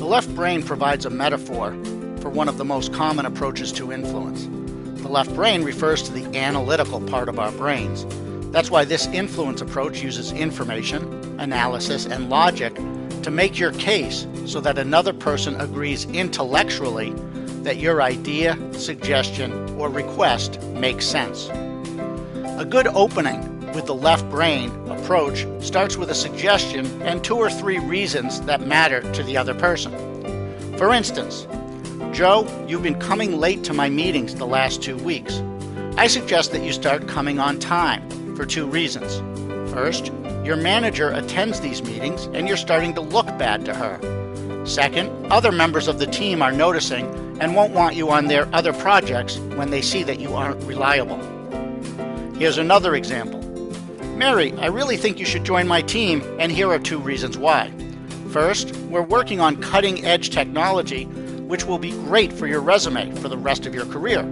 left brain provides a metaphor for one of the most common approaches to influence. The left brain refers to the analytical part of our brains. That's why this influence approach uses information, analysis, and logic to make your case so that another person agrees intellectually that your idea, suggestion, or request makes sense. A good opening with the left brain approach starts with a suggestion and 2 or 3 reasons that matter to the other person. For instance, Joe, you've been coming late to my meetings the last 2 weeks. I suggest that you start coming on time for 2 reasons. First, your manager attends these meetings and you're starting to look bad to her. Second, other members of the team are noticing and won't want you on their other projects when they see that you aren't reliable. Here's another example. Mary, I really think you should join my team, and here are 2 reasons why. First, we're working on cutting-edge technology, which will be great for your resume for the rest of your career.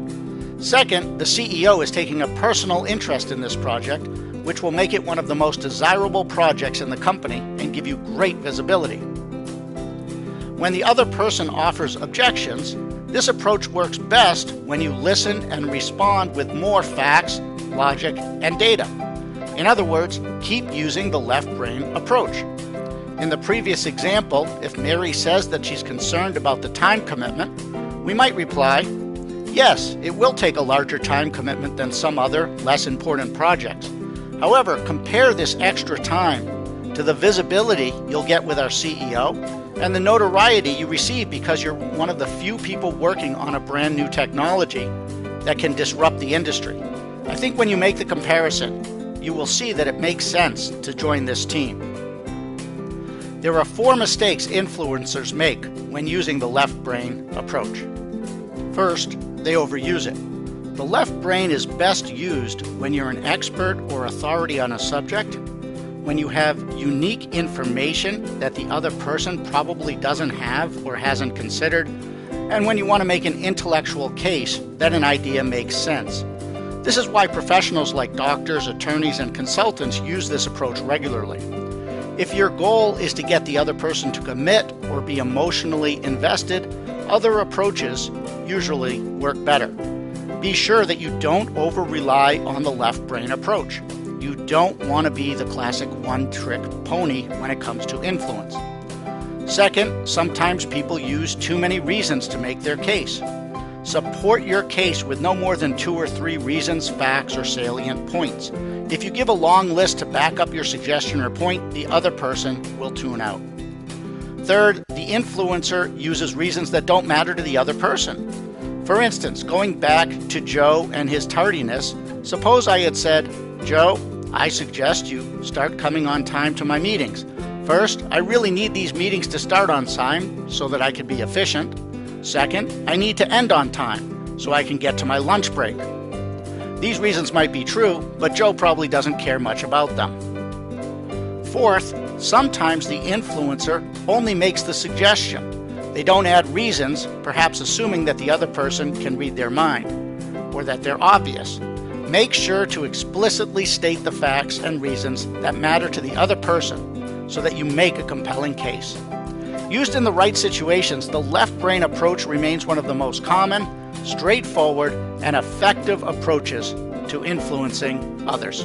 Second, the CEO is taking a personal interest in this project, which will make it one of the most desirable projects in the company and give you great visibility. When the other person offers objections, this approach works best when you listen and respond with more facts, logic, and data. In other words, keep using the left brain approach. In the previous example, if Mary says that she's concerned about the time commitment, we might reply, yes, it will take a larger time commitment than some other, less important projects. However, compare this extra time to the visibility you'll get with our CEO and the notoriety you receive because you're one of the few people working on a brand new technology that can disrupt the industry. I think when you make the comparison, you will see that it makes sense to join this team. There are 4 mistakes influencers make when using the left brain approach. First, they overuse it. The left brain is best used when you're an expert or authority on a subject, when you have unique information that the other person probably doesn't have or hasn't considered, and when you want to make an intellectual case that an idea makes sense. This is why professionals like doctors, attorneys, and consultants use this approach regularly. If your goal is to get the other person to commit or be emotionally invested, other approaches usually work better. Be sure that you don't over-rely on the left brain approach. You don't want to be the classic one-trick pony when it comes to influence. Second, sometimes people use too many reasons to make their case. Support your case with no more than 2 or 3 reasons, facts, or salient points. If you give a long list to back up your suggestion or point, the other person will tune out. Third, the influencer uses reasons that don't matter to the other person. For instance, going back to Joe and his tardiness, suppose I had said, Joe, I suggest you start coming on time to my meetings. First, I really need these meetings to start on time so that I can be efficient. Second, I need to end on time so I can get to my lunch break. These reasons might be true, but Joe probably doesn't care much about them. Fourth, sometimes the influencer only makes the suggestion. They don't add reasons, perhaps assuming that the other person can read their mind, or that they're obvious. Make sure to explicitly state the facts and reasons that matter to the other person so that you make a compelling case. Used in the right situations, the left brain approach remains one of the most common, straightforward, and effective approaches to influencing others.